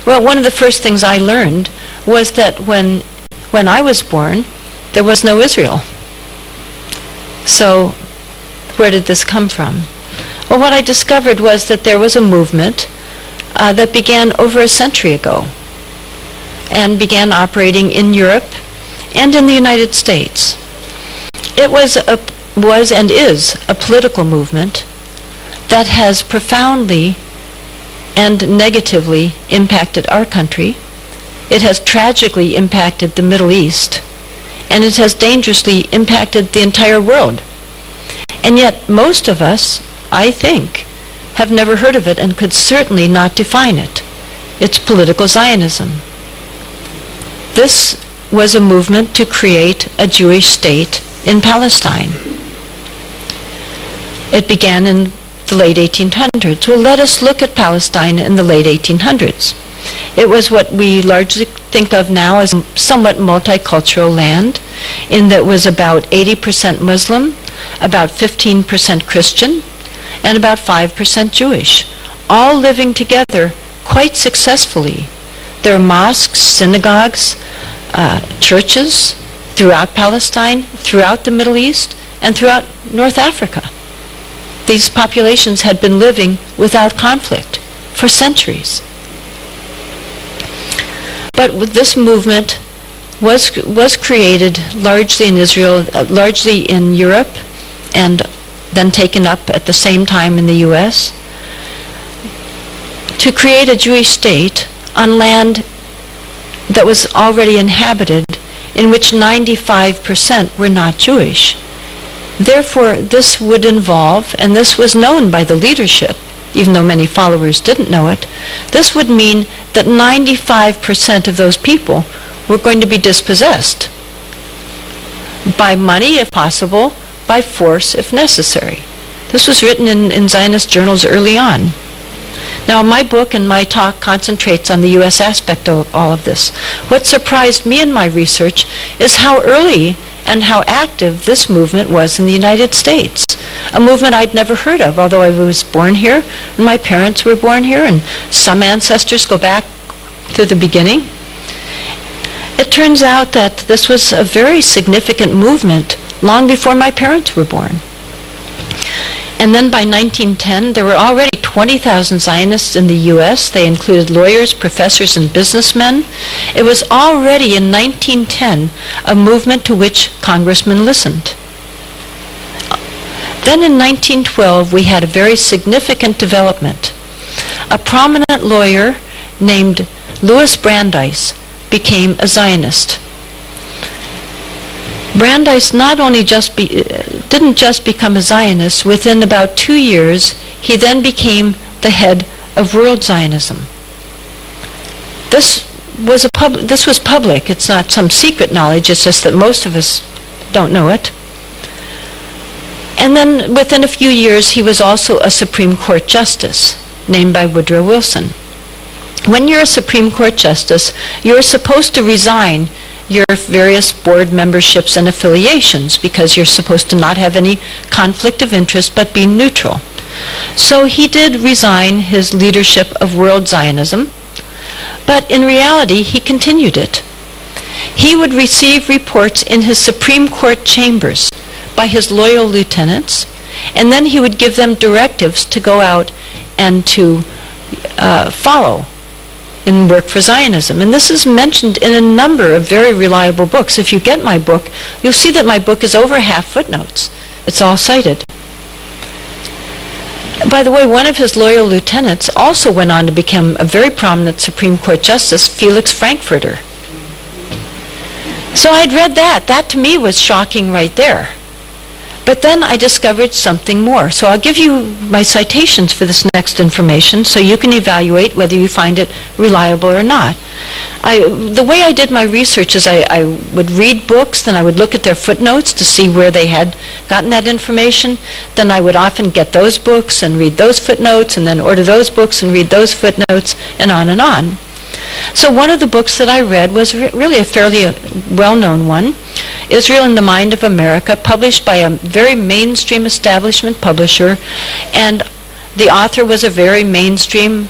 Well, one of the first things I learned was that when I was born, there was no Israel. So where did this come from? Well, what I discovered was that there was a movement that began over a century ago and began operating in Europe and in the United States. It was and is a political movement that has profoundly and negatively impacted our country. It has tragically impacted the Middle East, and it has dangerously impacted the entire world. And yet most of us, I think, have never heard of it and could certainly not define it. It's political Zionism. This was a movement to create a Jewish state in Palestine. It began in the late 1800s. Well, let us look at Palestine in the late 1800s. It was what we largely think of now as a somewhat multicultural land, in that it was about 80% Muslim, about 15% Christian, and about 5% Jewish, all living together quite successfully. There are mosques, synagogues, churches throughout Palestine, throughout the Middle East, and throughout North Africa. These populations had been living without conflict for centuries. But this movement was created largely in Israel, largely in Europe, and then taken up at the same time in the U.S., to create a Jewish state on land that was already inhabited, in which 95% were not Jewish. Therefore, this would involve, and this was known by the leadership, even though many followers didn't know it, this would mean that 95% of those people were going to be dispossessed by money, if possible, by force, if necessary. This was written in Zionist journals early on. Now, my book and my talk concentrates on the U.S. aspect of all of this. What surprised me in my research is how early and how active this movement was in the United States. A movement I'd never heard of, although I was born here, and my parents were born here, and some ancestors go back to the beginning. It turns out that this was a very significant movement long before my parents were born. And then by 1910, there were already 20,000 Zionists in the U.S. They included lawyers, professors, and businessmen. It was already in 1910 a movement to which congressmen listened. Then in 1912, we had a very significant development. A prominent lawyer named Louis Brandeis became a Zionist. Brandeis not only didn't just become a Zionist. Within about 2 years, he then became the head of World Zionism. This was public. It's not some secret knowledge. It's just that most of us don't know it. And then within a few years, he was also a Supreme Court justice, named by Woodrow Wilson. When you're a Supreme Court justice, you're supposed to resign your various board memberships and affiliations, because you're supposed to not have any conflict of interest but be neutral. So he did resign his leadership of World Zionism, but in reality he continued it. He would receive reports in his Supreme Court chambers by his loyal lieutenants, and then he would give them directives to go out and to follow in work for Zionism. And this is mentioned in a number of very reliable books. If you get my book, you'll see that my book is over half footnotes. It's all cited. By the way, one of his loyal lieutenants also went on to become a very prominent Supreme Court justice, Felix Frankfurter. So I'd read that. That to me was shocking right there. But then I discovered something more. So I'll give you my citations for this next information so you can evaluate whether you find it reliable or not. The way I did my research is I would read books, then I would look at their footnotes to see where they had gotten that information. Then I would often get those books and read those footnotes, and then order those books and read those footnotes, and on and on. So one of the books that I read was really a fairly well-known one, Israel in the Mind of America, published by a very mainstream establishment publisher, and the author was a very mainstream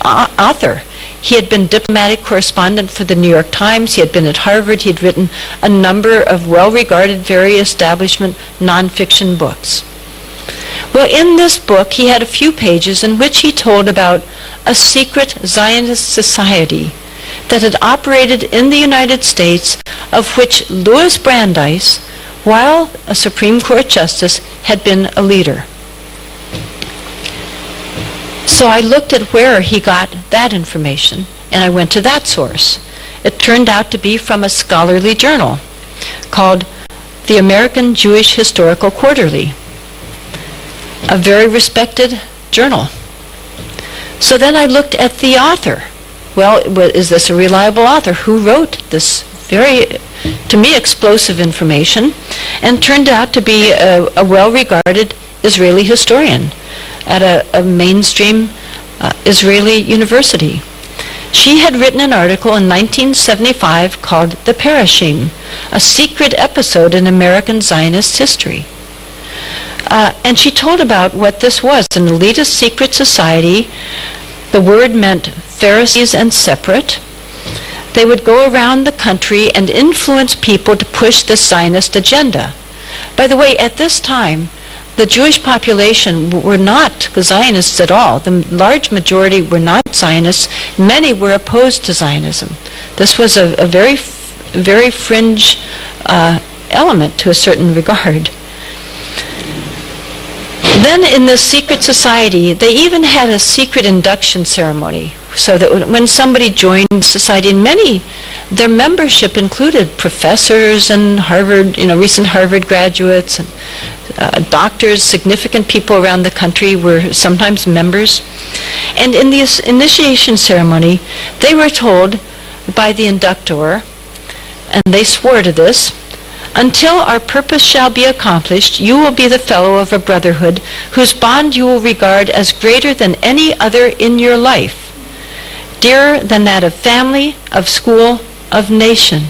author. He had been diplomatic correspondent for the New York Times. He had been at Harvard. He had written a number of well-regarded, very establishment nonfiction books. Well, in this book, he had a few pages in which he told about a secret Zionist society that had operated in the United States, of which Louis Brandeis, while a Supreme Court justice, had been a leader. So I looked at where he got that information, and I went to that source. It turned out to be from a scholarly journal called the American Jewish Historical Quarterly, a very respected journal. So then I looked at the author. Well, is this a reliable author? Who wrote this very, to me, explosive information? And turned out to be a well-regarded Israeli historian at a mainstream Israeli university. She had written an article in 1975 called The Parashim, a secret episode in American Zionist history. And she told about what this was, an elitist secret society. The word meant Pharisees and separate. They would go around the country and influence people to push the Zionist agenda. By the way, at this time, the Jewish population were not Zionists at all. The large majority were not Zionists. Many were opposed to Zionism. This was a very, very fringe element to a certain regard. Then in this secret society, they even had a secret induction ceremony, so that when somebody joined the society, and many, their membership included professors and Harvard, recent Harvard graduates, and doctors, significant people around the country were sometimes members. And in this initiation ceremony, they were told by the inductor, and they swore to this, "Until our purpose shall be accomplished, you will be the fellow of a brotherhood whose bond you will regard as greater than any other in your life, dearer than that of family, of school, of nation."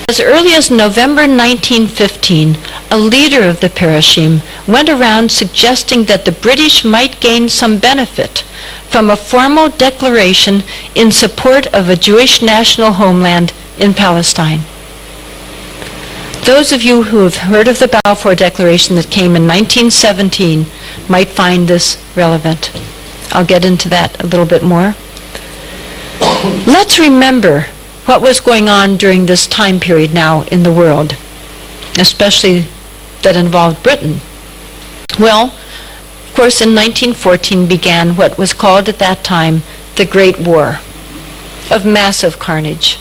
As early as November 1915, a leader of the Parashim went around suggesting that the British might gain some benefit from a formal declaration in support of a Jewish national homeland in Palestine. Those of you who have heard of the Balfour Declaration that came in 1917 might find this relevant. I'll get into that a little bit more. Let's remember what was going on during this time period now in the world, especially that involved Britain. Well, of course, in 1914 began what was called at that time the Great War of massive carnage.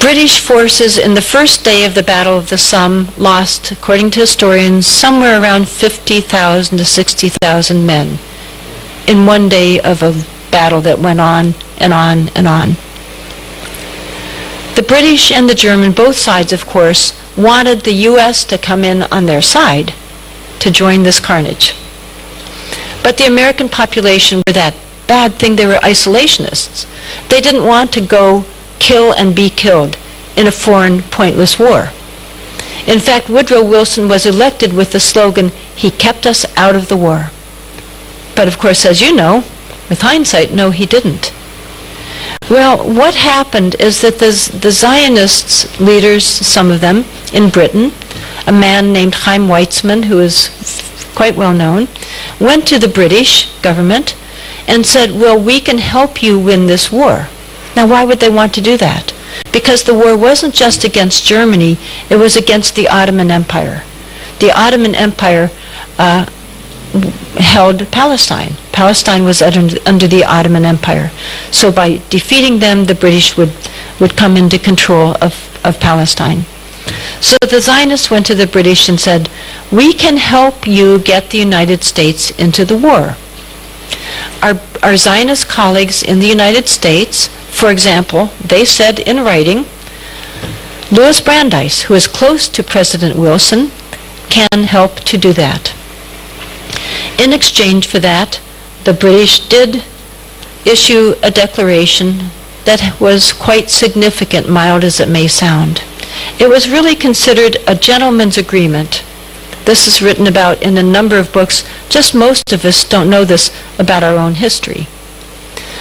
British forces in the first day of the Battle of the Somme lost, according to historians, somewhere around 50,000 to 60,000 men in one day of a battle that went on and on and on. The British and the German, both sides of course, wanted the U.S. to come in on their side to join this carnage. But the American population were that bad thing, they were isolationists. They didn't want to go kill and be killed in a foreign, pointless war. In fact, Woodrow Wilson was elected with the slogan, "He kept us out of the war." But of course, as you know, with hindsight, no, he didn't. Well, what happened is that the Zionists leaders, some of them in Britain, a man named Chaim Weizmann, who is quite well known, went to the British government and said, well, we can help you win this war. Now, why would they want to do that? Because the war wasn't just against Germany, it was against the Ottoman Empire. The Ottoman Empire held Palestine. Palestine was under the Ottoman Empire. So by defeating them, the British would come into control of Palestine. So the Zionists went to the British and said, we can help you get the United States into the war. Our Zionist colleagues in the United States, for example, they said in writing, Louis Brandeis, who is close to President Wilson, can help to do that. In exchange for that, the British did issue a declaration that was quite significant, mild as it may sound. It was really considered a gentleman's agreement This is written about in a number of books. Just most of us don't know this about our own history.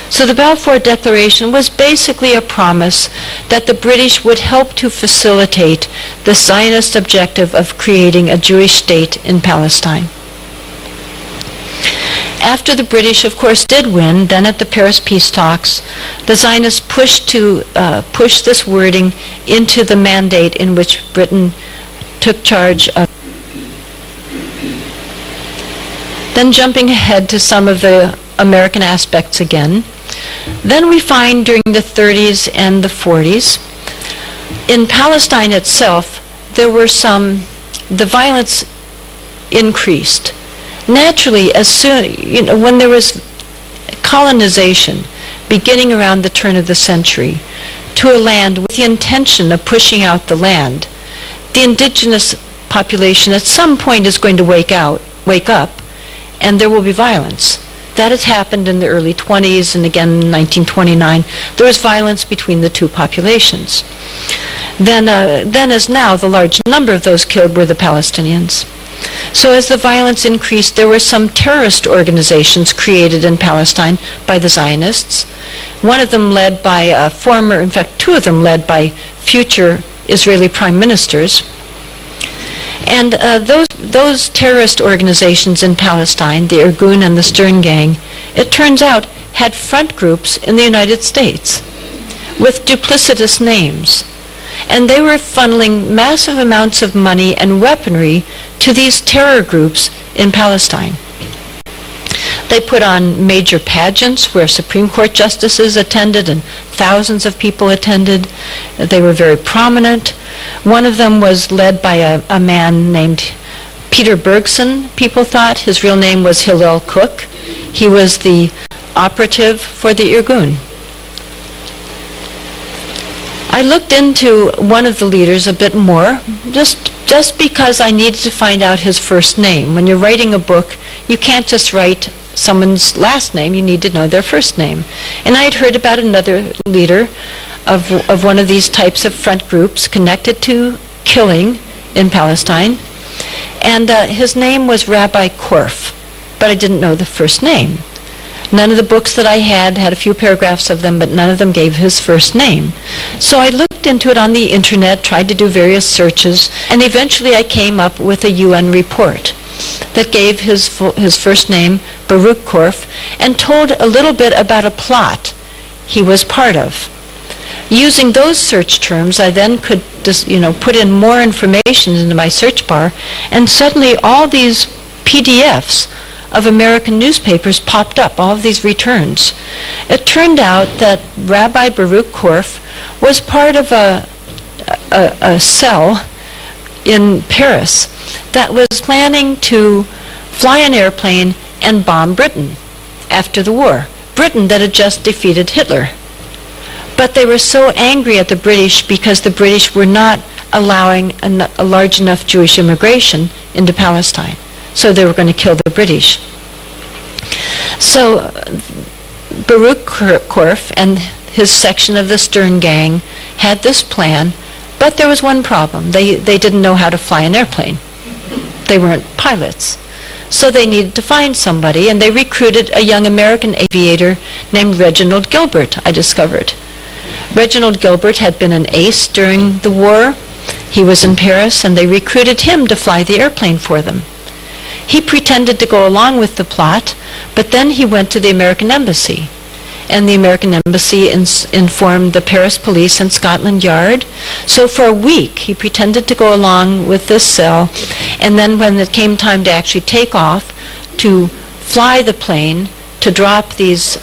So the Balfour Declaration was basically a promise that the British would help to facilitate the Zionist objective of creating a Jewish state in Palestine. After the British, of course, did win, then at the Paris peace talks, the Zionists pushed this wording into the mandate in which Britain took charge of. Then jumping ahead to some of the American aspects again, then we find during the 30s and the 40s, in Palestine itself, the violence increased. Naturally, as soon, when there was colonization beginning around the turn of the century to a land with the intention of pushing out the land, the indigenous population at some point is going to wake up, and there will be violence. That has happened in the early 20s, and again in 1929. There was violence between the two populations. Then as now, the large number of those killed were the Palestinians. So as the violence increased, there were some terrorist organizations created in Palestine by the Zionists. One of them led by two of them led by future Israeli prime ministers. And those terrorist organizations in Palestine, the Irgun and the Stern Gang, it turns out had front groups in the United States with duplicitous names. And they were funneling massive amounts of money and weaponry to these terror groups in Palestine. They put on major pageants where Supreme Court justices attended and thousands of people attended. They were very prominent. One of them was led by a man named Peter Bergson, people thought. His real name was Hillel Cook. He was the operative for the Irgun. I looked into one of the leaders a bit more, just because I needed to find out his first name. When you're writing a book, you can't just write someone's last name, you need to know their first name. And I had heard about another leader of one of these types of front groups connected to killing in Palestine, and his name was Rabbi Cerf, but I didn't know the first name. None of the books that I had a few paragraphs of them, but none of them gave his first name. So I looked into it on the internet, tried to do various searches, and eventually I came up with a UN report that gave his first name, Baruch Cerf, and told a little bit about a plot he was part of. Using those search terms, I then could just, put in more information into my search bar, and suddenly all these PDFs of American newspapers popped up, all of these returns. It turned out that Rabbi Baruch Cerf was part of a cell in Paris that was planning to fly an airplane and bomb Britain after the war. Britain that had just defeated Hitler. But they were so angry at the British because the British were not allowing a large enough Jewish immigration into Palestine. So they were going to kill the British. So Baruch Cerf and his section of the Stern Gang had this plan, but there was one problem. They didn't know how to fly an airplane. They weren't pilots. So they needed to find somebody, and they recruited a young American aviator named Reginald Gilbert, I discovered. Reginald Gilbert had been an ace during the war. He was in Paris, and they recruited him to fly the airplane for them. He pretended to go along with the plot, but then he went to the American Embassy. And the American Embassy informed the Paris police and Scotland Yard. So for a week, he pretended to go along with this cell, and then when it came time to actually take off, to fly the plane, to drop these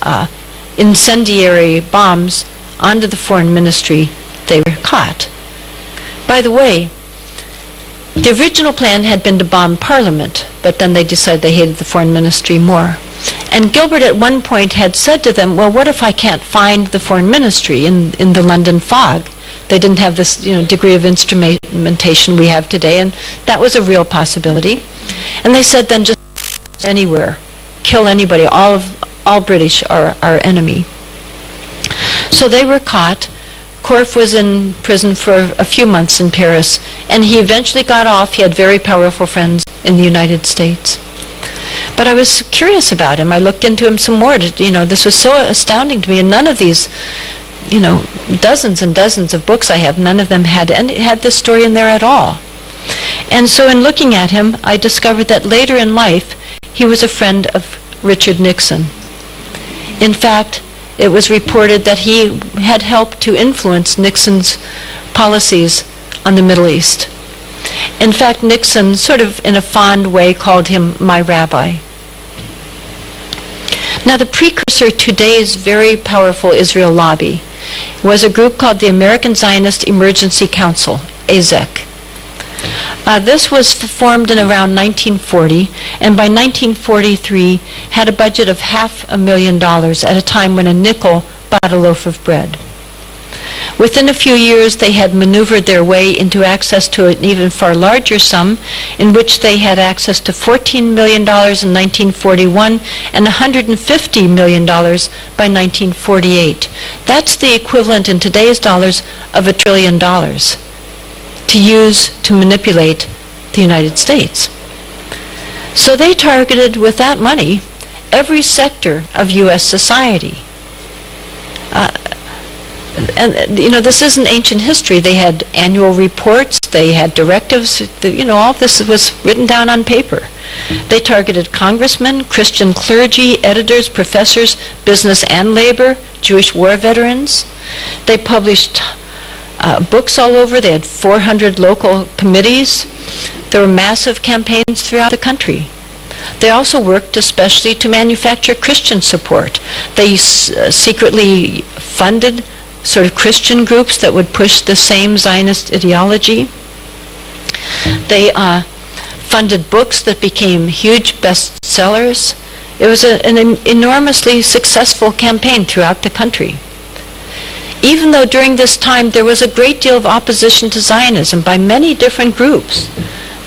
incendiary bombs onto the foreign ministry, they were caught. By the way, the original plan had been to bomb Parliament, but then they decided they hated the foreign ministry more. And Gilbert at one point had said to them, well, what if I can't find the foreign ministry in the London fog? They didn't have this degree of instrumentation we have today, and that was a real possibility. And they said then just anywhere, kill anybody, all British are our enemy. So they were caught. Cerf was in prison for a few months in Paris, and he eventually got off. He had very powerful friends in the United States. But I was curious about him. I looked into him some more. This was so astounding to me, and none of these, dozens and dozens of books I have, none of them had this story in there at all. And so in looking at him, I discovered that later in life, he was a friend of Richard Nixon. In fact, it was reported that he had helped to influence Nixon's policies on the Middle East. In fact, Nixon, sort of in a fond way, called him my rabbi. Now, the precursor to today's very powerful Israel lobby was a group called the American Zionist Emergency Council, AZEC. This was formed in around 1940, and by 1943 had a budget of $500,000 at a time when a nickel bought a loaf of bread. Within a few years, they had maneuvered their way into access to an even far larger sum, in which they had access to $14 million in 1941 and $150 million by 1948. That's the equivalent in today's dollars of $1 trillion to use to manipulate the United States. So they targeted with that money every sector of U.S. society. This isn't ancient history. They had annual reports, they had directives, all this was written down on paper. They targeted congressmen, Christian clergy, editors, professors, business and labor, Jewish war veterans. They published books all over. They had 400 local committees. There were massive campaigns throughout the country. They also worked especially to manufacture Christian support. They secretly funded sort of Christian groups that would push the same Zionist ideology. They funded books that became huge bestsellers. It was an enormously successful campaign throughout the country. Even though during this time there was a great deal of opposition to Zionism by many different groups,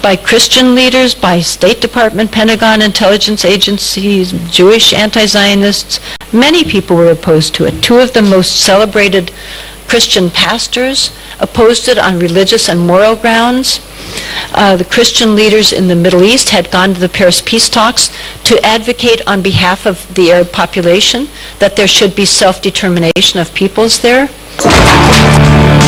by Christian leaders, by State Department, Pentagon, intelligence agencies, Jewish anti-Zionists, many people were opposed to it. Two of the most celebrated Christian pastors opposed it on religious and moral grounds. The Christian leaders in the Middle East had gone to the Paris peace talks to advocate on behalf of the Arab population that there should be self-determination of peoples there.